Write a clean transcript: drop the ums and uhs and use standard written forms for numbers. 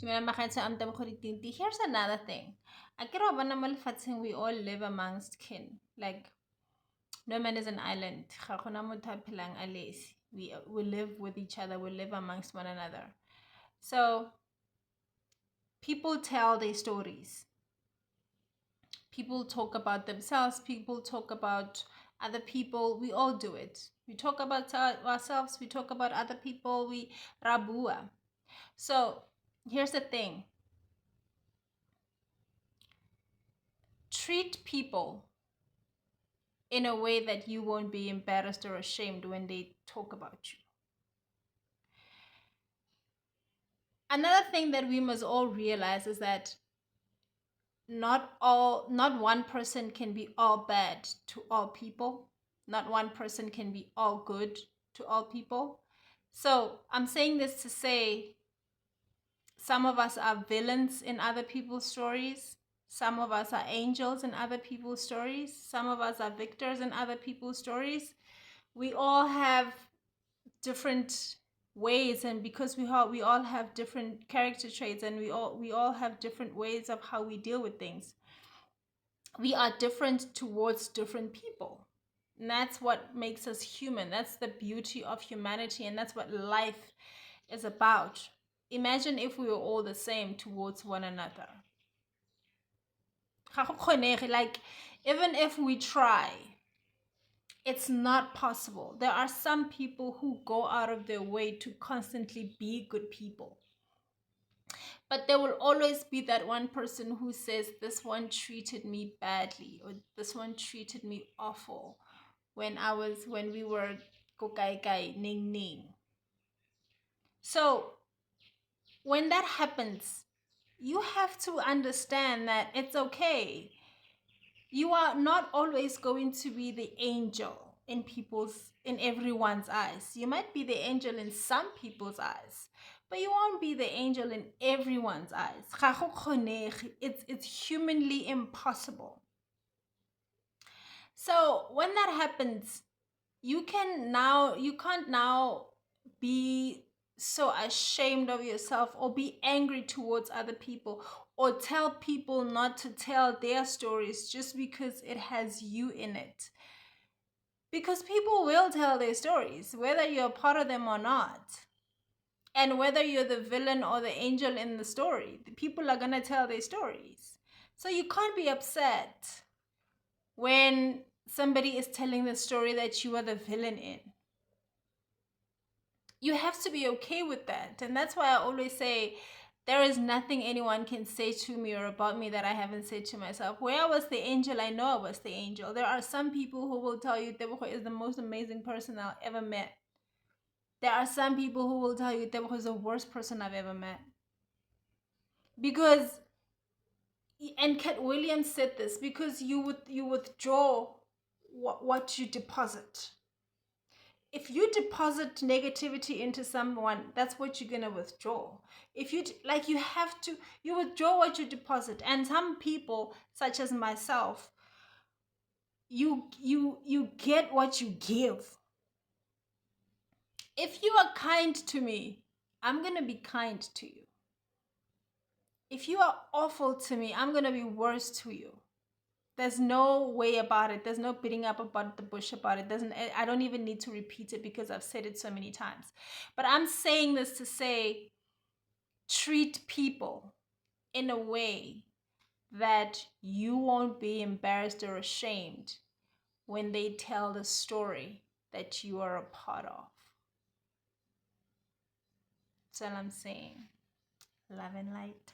Here's another thing. We all live amongst kin. Like, no man is an island. We live with each other. We live amongst one another. So people tell their stories. People talk about themselves. People talk about other people. We all do it. We talk about ourselves. We talk about other people. We rabua. So here's the thing. Treat people in a way that you won't be embarrassed or ashamed when they talk about you. Another thing that we must all realize is that not one person can be all bad to all people. Not one person can be all good to all people. So I'm saying this to say some of us are villains in other people's stories. Some of us are angels in other people's stories. Some of us are victors in other people's stories. We all have different ways, and because we all have different character traits, and we all have different ways of how we deal with things. We are different towards different people. And that's what makes us human. That's the beauty of humanity, and that's what life is about. Imagine if we were all the same towards one another. Like, even if we try, it's not possible. There are some people who go out of their way to constantly be good people. But there will always be that one person who says, this one treated me badly, or this one treated me awful when we were kokai ning ning. So when that happens, you have to understand that it's okay. You are not always going to be the angel in everyone's eyes. You might be the angel in some people's eyes, but you won't be the angel in everyone's eyes. It's humanly impossible. So when that happens, you can't now be so ashamed of yourself or be angry towards other people or tell people not to tell their stories just because it has you in it. Because people will tell their stories, whether you're part of them or not. And whether you're the villain or the angel in the story, the people are going to tell their stories. So you can't be upset when somebody is telling the story that you are the villain in. You have to be okay with that. And that's why I always say there is nothing anyone can say to me or about me that I haven't said to myself. Where I was the angel, I know I was the angel. There are some people who will tell you Tebogo is the most amazing person I've ever met. There are some people who will tell you Tebogo is the worst person I've ever met. Because, and Cat Williams said this, because you withdraw what you deposit. If you deposit negativity into someone, that's what you're going to withdraw. If you you withdraw what you deposit. And some people, such as myself, you get what you give. If you are kind to me, I'm going to be kind to you. If you are awful to me, I'm going to be worse to you. There's no way about it. There's no beating up about the bush about it. I don't even need to repeat it because I've said it so many times. But I'm saying this to say, treat people in a way that you won't be embarrassed or ashamed when they tell the story that you are a part of. That's all I'm saying. Love and light.